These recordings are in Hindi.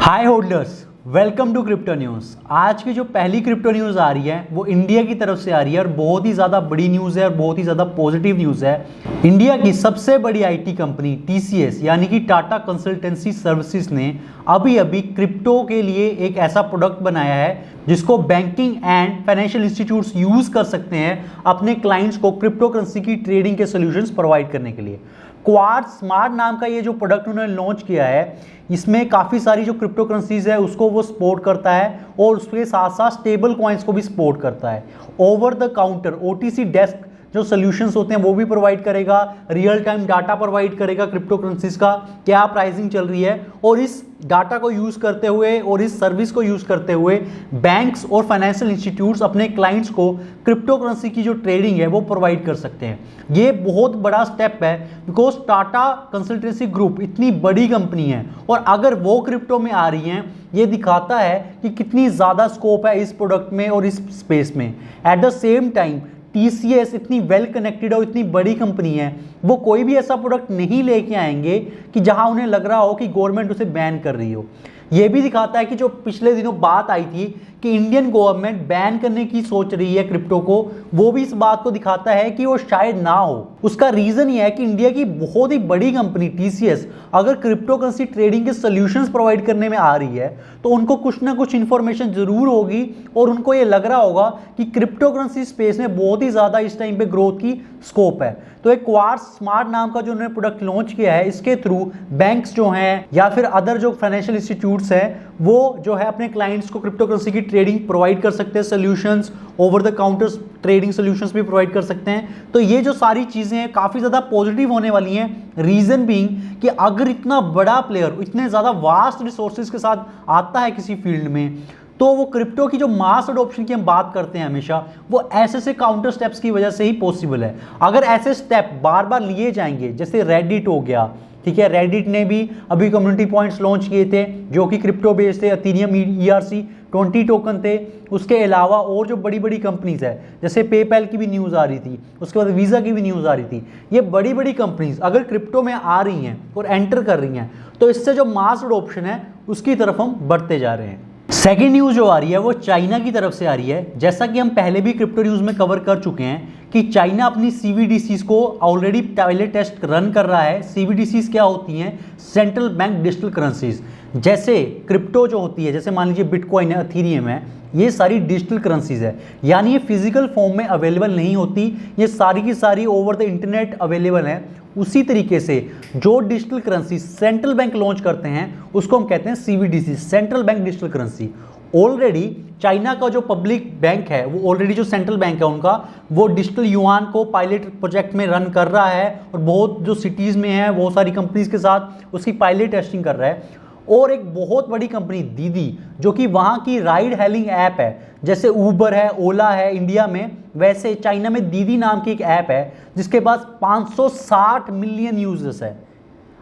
Hi holders, welcome to crypto news. आज की जो पहली क्रिप्टो न्यूज़ आ रही है वो इंडिया की तरफ से आ रही है और बहुत ही ज़्यादा बड़ी न्यूज़ है और बहुत ही ज़्यादा पॉजिटिव न्यूज़ है। इंडिया की सबसे बड़ी आईटी कंपनी टीसीएस यानी कि टाटा कंसल्टेंसी सर्विसेज ने अभी अभी क्रिप्टो के लिए एक ऐसा प्रोडक्ट बनाया है जिसको banking and financial institutes use कर सकते हैं अपने क्लाइंट्स को क्रिप्टो करेंसी की ट्रेडिंग के सोल्यूशंस प्रोवाइड करने के लिए। क्वार्ट्ज स्मार्ट नाम का ये जो प्रोडक्ट उन्होंने लॉन्च किया है इसमें काफ़ी सारी जो क्रिप्टो करेंसीज है उसको वो सपोर्ट करता है और उसके साथ साथ स्टेबल कॉइन्स को भी सपोर्ट करता है। Over the counter OTC desk जो सोल्यूशंस होते हैं वो भी प्रोवाइड करेगा, रियल टाइम डाटा प्रोवाइड करेगा क्रिप्टो करेंसीज का क्या प्राइसिंग चल रही है, और इस डाटा को यूज़ करते हुए और इस सर्विस को यूज़ करते हुए बैंक्स और फाइनेंशियल इंस्टीट्यूट्स अपने क्लाइंट्स को क्रिप्टो करेंसी की जो ट्रेडिंग है वो प्रोवाइड कर सकते हैं। ये बहुत बड़ा स्टेप है बिकॉज टाटा कंसल्टेंसी ग्रुप इतनी बड़ी कंपनी है और अगर वो क्रिप्टो में आ रही हैं ये दिखाता है कि कितनी ज़्यादा स्कोप है इस प्रोडक्ट में और इस स्पेस में। At the same time TCS इतनी वेल कनेक्टेड और इतनी बड़ी कंपनी है, वो कोई भी ऐसा प्रोडक्ट नहीं लेके आएंगे कि जहां उन्हें लग रहा हो कि गवर्नमेंट उसे बैन कर रही हो। ये भी दिखाता है कि जो पिछले दिनों बात आई थी कि इंडियन गवर्नमेंट बैन करने की सोच रही है क्रिप्टो को, वो भी इस बात को दिखाता है कि वो शायद ना हो। उसका रीजन ये है कि इंडिया की बहुत ही बड़ी कंपनी टीसीएस अगर क्रिप्टो करेंसी ट्रेडिंग के सॉल्यूशंस प्रोवाइड करने में आ रही है तो उनको कुछ ना कुछ इंफॉर्मेशन जरूर होगी और उनको ये लग रहा होगा कि क्रिप्टो करेंसी स्पेस में बहुत ही ज्यादा इस टाइम पे ग्रोथ की स्कोप है। तो एक क्वार्ट्ज स्मार्ट नाम का जो उन्होंने प्रोडक्ट लॉन्च किया है इसके थ्रू बैंक्स जो हैं या फिर अदर जो फाइनेंशियल इंस्टीट्यूट्स हैं वो जो है अपने क्लाइंट्स को क्रिप्टो करेंसी की ट्रेडिंग प्रोवाइड कर सकते हैं, solutions over the counter trading solutions भी प्रोवाइड कर सकते हैं। तो ये जो सारी चीज़ें हैं काफ़ी ज़्यादा पॉजिटिव होने वाली हैं। रीज़न बीइंग कि अगर इतना बड़ा प्लेयर इतने ज़्यादा वास्ट रिसोर्सेज के साथ आता है किसी फील्ड में तो वो क्रिप्टो की जो मास अडोप्शन की हम बात करते हैं हमेशा वो ऐसे काउंटर स्टेप्स की वजह से ही पॉसिबल है। अगर ऐसे स्टेप बार बार लिए जाएंगे जैसे रेडिट हो गया, ठीक है, रेडिट ने भी अभी कम्युनिटी पॉइंट्स लॉन्च किए थे जो कि क्रिप्टो बेस्ड थे, एथेरियम ERC20 टोकन थे। उसके अलावा और जो बड़ी बड़ी कंपनीज है जैसे पेपैल की भी न्यूज़ आ रही थी, उसके बाद वीज़ा की भी न्यूज़ आ रही थी। ये बड़ी बड़ी कंपनीज अगर क्रिप्टो में आ रही हैं और एंटर कर रही हैं तो इससे जो मास अडोप्शन है उसकी तरफ हम बढ़ते जा रहे हैं। सेकेंड न्यूज़ जो आ रही है वो चाइना की तरफ से आ रही है। जैसा कि हम पहले भी क्रिप्टो न्यूज़ में कवर कर चुके हैं कि चाइना अपनी CBDCs को ऑलरेडी पायलट टेस्ट रन कर रहा है। CBDCs क्या होती हैं? Central bank digital currencies. जैसे क्रिप्टो जो होती है, जैसे मान लीजिए बिटकॉइन है, एथेरियम है, ये सारी डिजिटल करेंसीज है, यानी ये फिजिकल फॉर्म में अवेलेबल नहीं होती, ये सारी की सारी ओवर द इंटरनेट अवेलेबल है। उसी तरीके से जो digital currency central bank launch करते हैं उसको हम कहते हैं CBDC, central bank digital currency. Already China का जो पब्लिक बैंक है वो ऑलरेडी जो सेंट्रल बैंक है उनका वो डिजिटल युआन को पायलट प्रोजेक्ट में रन कर रहा है और बहुत जो सिटीज़ में है बहुत सारी कंपनीज के साथ उसकी पायलट टेस्टिंग कर रहा है। और एक बहुत बड़ी कंपनी दीदी जो कि वहाँ की राइड हेलिंग ऐप है, जैसे ऊबर है, ओला है इंडिया में, वैसे चाइना में दीदी नाम की एक ऐप है जिसके पास 560 मिलियन यूजर्स है।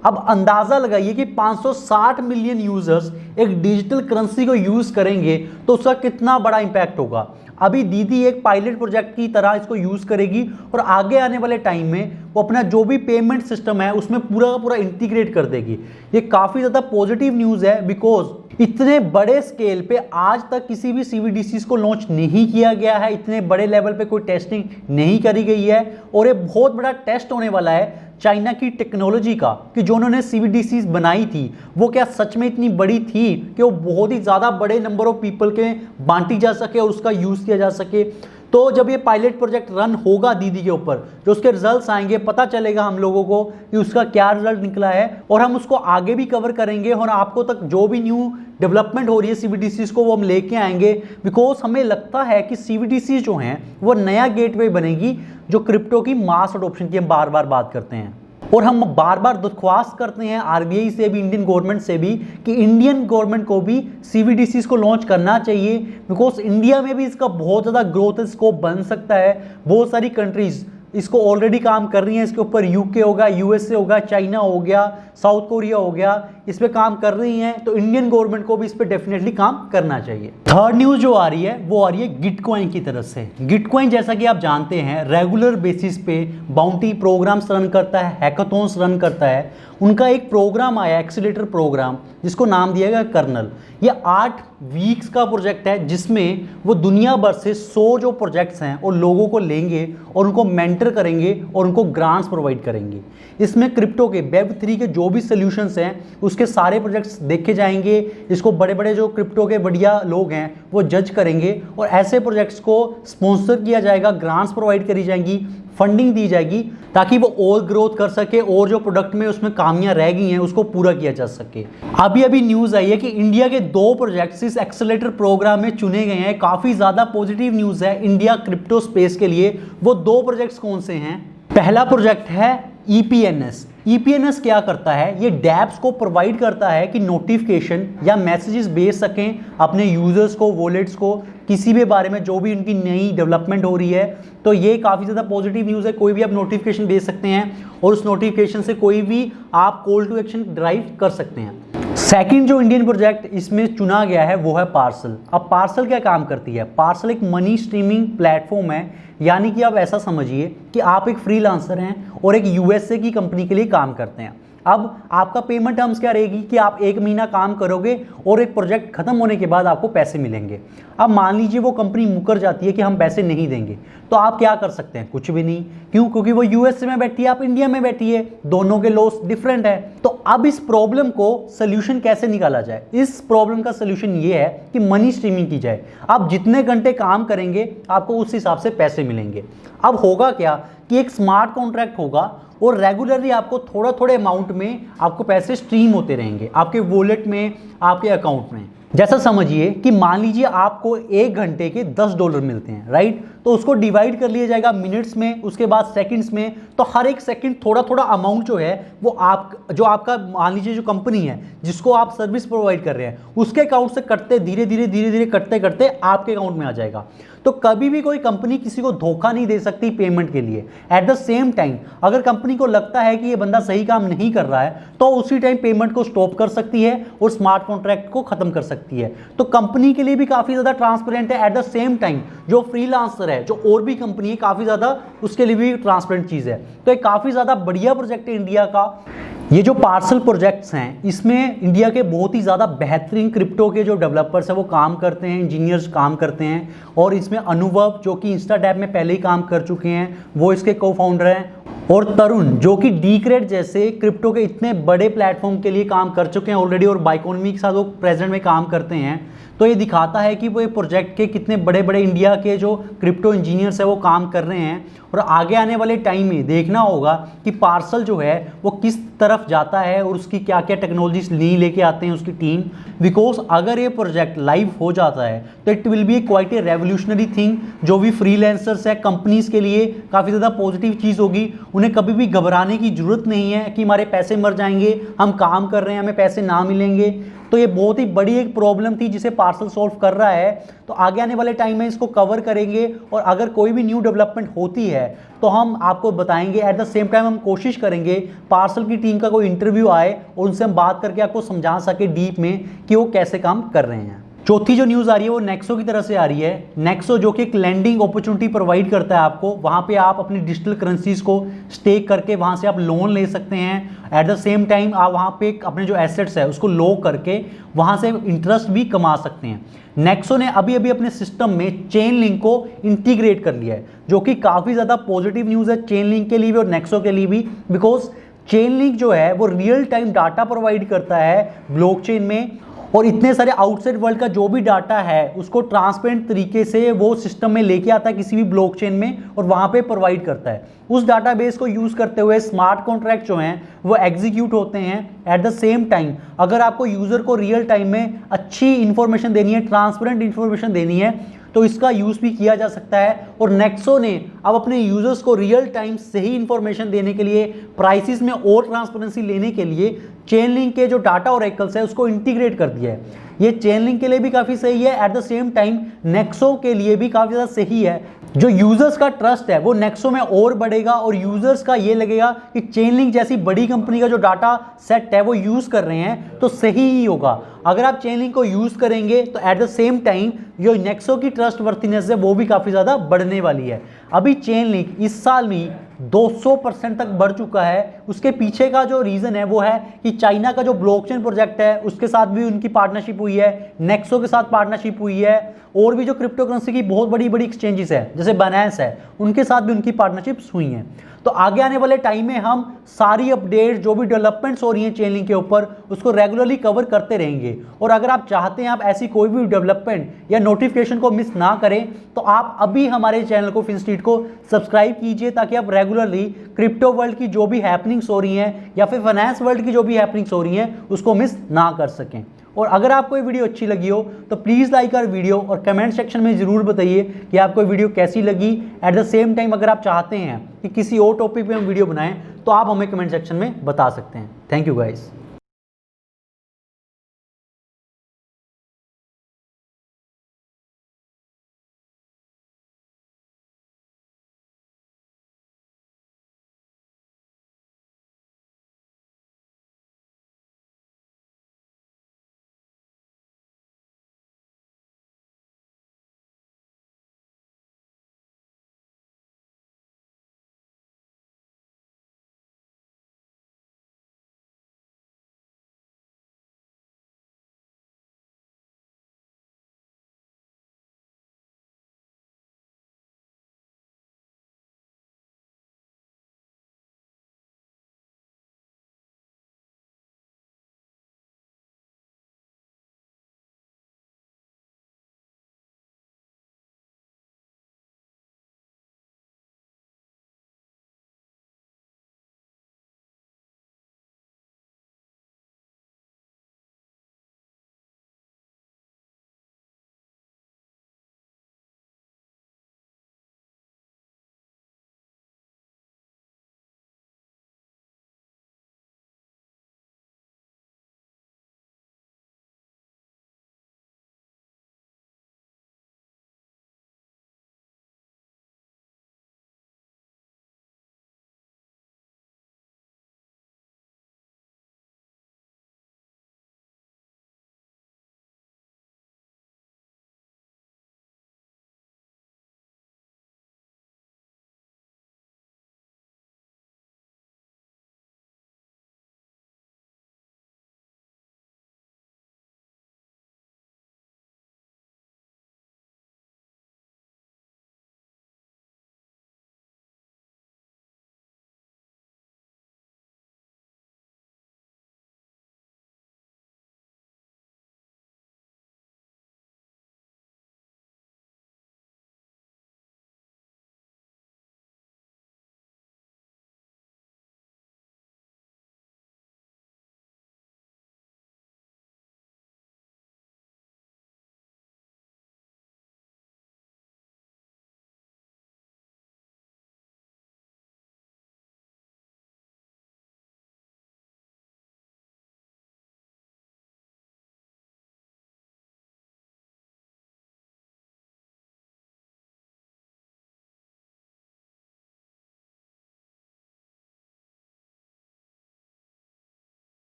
अब अंदाज़ा लगाइए कि 560 मिलियन यूजर्स एक डिजिटल करेंसी को यूज़ करेंगे तो उसका कितना बड़ा इंपैक्ट होगा। अभी दीदी एक पायलट प्रोजेक्ट की तरह इसको यूज़ करेगी और आगे आने वाले टाइम में वो अपना जो भी पेमेंट सिस्टम है उसमें पूरा का पूरा इंटीग्रेट कर देगी। ये काफ़ी ज़्यादा पॉजिटिव न्यूज़ है बिकॉज इतने बड़े स्केल पे आज तक किसी भी CBDCs को लॉन्च नहीं किया गया है, इतने बड़े लेवल पे कोई टेस्टिंग नहीं करी गई है और ये बहुत बड़ा टेस्ट होने वाला है चाइना की टेक्नोलॉजी का कि जो उन्होंने CBDCs बनाई थी वो क्या सच में इतनी बड़ी थी कि वो बहुत ही ज़्यादा बड़े नंबर ऑफ पीपल के बांटी जा सके और उसका यूज़ किया जा सके। तो जब ये पायलट प्रोजेक्ट रन होगा दीदी के ऊपर, जो उसके रिजल्ट्स आएंगे, पता चलेगा हम लोगों को कि उसका क्या रिजल्ट निकला है और हम उसको आगे भी कवर करेंगे और आपको तक जो भी न्यू डेवलपमेंट हो रही है CBDCs को वो हम लेके आएंगे। बिकॉज हमें लगता है कि CBDCs जो हैं वो नया गेटवे बनेगी जो क्रिप्टो की मास अडोप्शन की हम बार बार बात करते हैं और हम बार बार दरख्वास्त करते हैं RBI से भी, इंडियन गवर्नमेंट से भी कि इंडियन गवर्नमेंट को भी CBDCs को लॉन्च करना चाहिए बिकॉज इंडिया में भी इसका बहुत ज़्यादा ग्रोथ स्कोप बन सकता है। बहुत सारी कंट्रीज़ इसको ऑलरेडी काम कर रही हैं, इसके ऊपर UK होगा, USA होगा, चाइना हो गया, साउथ कोरिया हो गया, इस पे काम कर रही हैं। तो इंडियन गवर्नमेंट को भी इस पे डेफिनेटली काम करना चाहिए। थर्ड न्यूज़ जो आ रही है वो आ रही है गिटकॉइन की तरफ से। गिटकॉइन जैसा कि आप जानते हैं रेगुलर बेसिस पे बाउंटी प्रोग्राम्स रन करता है, हैकाथॉन्स रन करता है उनका एक प्रोग्राम आया, एक्सीलेटर प्रोग्राम, जिसको नाम दिया गया कर्नल। ये 8 वीक्स का प्रोजेक्ट है जिसमें वो दुनिया भर से 100 जो प्रोजेक्ट्स हैं और लोगों को लेंगे और उनको मेंटर करेंगे और उनको ग्रांट्स प्रोवाइड करेंगे। इसमें क्रिप्टो के Web3 के जो भी सोल्यूशंस हैं उसके सारे प्रोजेक्ट्स देखे जाएंगे। इसको बड़े बड़े जो क्रिप्टो के बढ़िया लोग हैं वो जज करेंगे और ऐसे प्रोजेक्ट्स को स्पॉन्सर किया जाएगा, ग्रांट्स प्रोवाइड करी जाएंगी, फंडिंग दी जाएगी ताकि वो और ग्रोथ कर सके और जो प्रोडक्ट में उसमें खामियां रह गई हैं उसको पूरा किया जा सके। अभी न्यूज़ आई है कि इंडिया के 2 प्रोजेक्ट्स इस एक्सेलेरेटर प्रोग्राम में चुने गए हैं। काफ़ी ज़्यादा पॉजिटिव न्यूज़ है इंडिया क्रिप्टो स्पेस के लिए। वो 2 प्रोजेक्ट्स कौन से हैं? पहला प्रोजेक्ट है EPNS। EPNS क्या करता है? ये डैप्स को प्रोवाइड करता है कि नोटिफिकेशन या मैसेजेस भेज सकें अपने यूजर्स को, वॉलेट्स को, किसी भी बारे में जो भी उनकी नई डेवलपमेंट हो रही है। तो ये काफ़ी ज़्यादा पॉजिटिव न्यूज़ है। कोई भी आप नोटिफिकेशन भेज सकते हैं और उस नोटिफिकेशन से कोई भी आप कॉल टू एक्शन ड्राइव कर सकते हैं। सेकंड जो इंडियन प्रोजेक्ट इसमें चुना गया है वो है पार्सल। अब पार्सल क्या काम करती है? पार्सल एक मनी स्ट्रीमिंग प्लेटफॉर्म है, यानी कि आप ऐसा समझिए कि आप एक फ्रीलांसर हैं और एक USA की कंपनी के लिए काम करते हैं। अब आपका पेमेंट टर्म्स क्या रहेगी कि आप 1 महीना काम करोगे और एक प्रोजेक्ट खत्म होने के बाद आपको पैसे मिलेंगे। अब मान लीजिए वो कंपनी मुकर जाती है कि हम पैसे नहीं देंगे, तो आप क्या कर सकते हैं? कुछ भी नहीं। क्यों? क्योंकि वो USA में बैठी है, आप इंडिया में बैठी है, दोनों के लॉस डिफरेंट है। तो अब इस प्रॉब्लम को सोल्यूशन कैसे निकाला जाए? इस प्रॉब्लम का सोल्यूशन ये है कि मनी स्ट्रीमिंग की जाए। आप जितने घंटे काम करेंगे आपको उस हिसाब से पैसे मिलेंगे। अब होगा क्या कि एक स्मार्ट कॉन्ट्रैक्ट होगा और रेगुलरली आपको थोड़े अमाउंट में आपको पैसे स्ट्रीम होते रहेंगे आपके वॉलेट में, आपके अकाउंट में। जैसा समझिए कि मान लीजिए आपको 1 घंटे के $10 मिलते हैं, राइट? तो उसको डिवाइड कर लिया जाएगा मिनट्स में, उसके बाद सेकंड्स में। तो हर एक सेकंड थोड़ा अमाउंट जो है वो आपका मान लीजिए जो कंपनी है जिसको आप सर्विस प्रोवाइड कर रहे हैं उसके अकाउंट से कटते धीरे धीरे करते आपके अकाउंट में आ जाएगा। तो कभी भी कोई कंपनी किसी को धोखा नहीं दे सकती पेमेंट के लिए। एट द सेम टाइम अगर कंपनी को लगता है कि ये बंदा सही काम नहीं कर रहा है तो उसी टाइम पेमेंट को स्टॉप कर सकती है और स्मार्ट कॉन्ट्रैक्ट को खत्म कर सकती है। तो कंपनी के लिए भी काफी ज्यादा ट्रांसपेरेंट है। एट द सेम टाइम जो फ्रीलांसर है, जो और भी कंपनी है, काफी ज्यादा उसके लिए भी ट्रांसपेरेंट चीज है। तो एक काफी ज्यादा बढ़िया प्रोजेक्ट है इंडिया का। ये जो पार्सल प्रोजेक्ट्स हैं इसमें इंडिया के बहुत ही ज़्यादा बेहतरीन क्रिप्टो के जो डेवलपर्स हैं वो काम करते हैं, इंजीनियर्स काम करते हैं। और इसमें अनुभव जो कि इंस्टाडैप में पहले ही काम कर चुके हैं वो इसके को फाउंडर हैं, और तरुण जो कि डीक्रेड जैसे क्रिप्टो के इतने बड़े प्लेटफॉर्म के लिए काम कर चुके हैं ऑलरेडी और बाइकोनॉमी के साथ वो प्रेजेंट में काम करते हैं। तो ये दिखाता है कि वो ये प्रोजेक्ट के कितने बड़े बड़े इंडिया के जो क्रिप्टो इंजीनियर्स है वो काम कर रहे हैं। और आगे आने वाले टाइम में देखना होगा कि पार्सल जो है वो किस तरफ जाता है और उसकी क्या क्या टेक्नोलॉजीज नहीं लेके आते हैं उसकी टीम। बिकॉज अगर ये प्रोजेक्ट लाइव हो जाता है तो it will be quite a revolutionary thing, जो भी फ्रीलांसर्स है कंपनीज के लिए काफ़ी ज़्यादा पॉजिटिव चीज़ होगी। उन्हें कभी भी घबराने की जरूरत नहीं है कि हमारे पैसे मर जाएंगे, हम काम कर रहे हैं हमें पैसे ना मिलेंगे। तो ये बहुत ही बड़ी एक प्रॉब्लम थी जिसे पार्सल सॉल्व कर रहा है। तो आगे आने वाले टाइम में इसको कवर करेंगे और अगर कोई भी न्यू डेवलपमेंट होती है तो हम आपको बताएंगे। एट द सेम टाइम हम कोशिश करेंगे पार्सल की टीम का कोई इंटरव्यू आए और उनसे हम बात करके आपको समझा सके डीप में कि वो कैसे काम कर रहे हैं। चौथी जो न्यूज़ आ रही है वो नेक्सो की तरफ से आ रही है। नेक्सो जो कि एक लैंडिंग अपॉर्चुनिटी प्रोवाइड करता है आपको, वहाँ पे आप अपनी डिजिटल करेंसीज को स्टेक करके वहाँ से आप लोन ले सकते हैं। एट द सेम टाइम आप वहाँ पे अपने जो एसेट्स है उसको लॉक करके वहाँ से इंटरेस्ट भी कमा सकते हैं। नेक्सो ने अभी अपने सिस्टम में चेन लिंक को इंटीग्रेट कर लिया है, जो कि काफ़ी ज़्यादा पॉजिटिव न्यूज़ है चेन लिंक के लिए भी और नेक्सो के लिए भी। बिकॉज चेन लिंक जो है वो रियल टाइम डाटा प्रोवाइड करता है ब्लॉकचेन में, और इतने सारे आउटसाइड वर्ल्ड का जो भी डाटा है उसको ट्रांसपेरेंट तरीके से वो सिस्टम में लेके आता है किसी भी ब्लॉकचेन में और वहाँ पे प्रोवाइड करता है। उस डाटाबेस को यूज़ करते हुए स्मार्ट कॉन्ट्रैक्ट जो हैं वो एग्जीक्यूट होते हैं। एट द सेम टाइम अगर आपको यूज़र को रियल टाइम में अच्छी इन्फॉर्मेशन देनी है, ट्रांसपेरेंट इन्फॉर्मेशन देनी है, तो इसका यूज़ भी किया जा सकता है। और नेक्सो ने अब अपने यूजर्स को रियल टाइम सही इन्फॉर्मेशन देने के लिए, प्राइसेस में और ट्रांसपेरेंसी लेने के लिए चेन लिंक के जो डाटा ऑरेकल्स है उसको इंटीग्रेट कर दिया है। ये चेन लिंक के लिए भी काफ़ी सही है, at the same time Nexo के लिए भी काफ़ी ज़्यादा सही है। जो यूजर्स का ट्रस्ट है वो नेक्सो में और बढ़ेगा और यूजर्स का ये लगेगा कि चेन लिंक जैसी बड़ी कंपनी का जो डाटा सेट है वो यूज़ कर रहे हैं तो सही ही होगा। अगर आप चेन लिंक को यूज़ करेंगे तो एट द सेम टाइम जो नेक्सो की ट्रस्ट वर्थीनेस है वो भी काफ़ी ज़्यादा बढ़ने वाली है। अभी चेन लिंक इस साल में 200% तक बढ़ चुका है। उसके पीछे का जो रीज़न है वो है कि चाइना का जो ब्लॉकचेन प्रोजेक्ट है उसके साथ भी उनकी पार्टनरशिप हुई है, नेक्सो के साथ पार्टनरशिप हुई है, और भी जो क्रिप्टो करेंसी की बहुत बड़ी बड़ी एक्सचेंजेस है जैसे बाइनेंस है उनके साथ भी उनकी पार्टनरशिप्स हुई हैं। तो आगे आने वाले टाइम में हम सारी अपडेट जो भी डेवलपमेंट्स हो रही हैं चेनलिंक के ऊपर उसको रेगुलरली कवर करते रहेंगे। और अगर आप चाहते हैं आप ऐसी कोई भी डेवलपमेंट या नोटिफिकेशन को मिस ना करें तो आप अभी हमारे चैनल को फिनस्ट्रीट को सब्सक्राइब कीजिए, ताकि आप रेगुलरली क्रिप्टो वर्ल्ड की जो भी हैपनिंग्स हो रही हैं या फिर फाइनेंस वर्ल्ड की जो भी हैपनिंग्स हो रही हैं उसको मिस ना कर सकें। और अगर आपको ये वीडियो अच्छी लगी हो तो प्लीज़ लाइक आवर वीडियो और कमेंट सेक्शन में ज़रूर बताइए कि आपको वीडियो कैसी लगी। एट द सेम टाइम अगर आप चाहते हैं कि किसी और टॉपिक पे हम वीडियो बनाएं तो आप हमें कमेंट सेक्शन में बता सकते हैं। Thank you guys.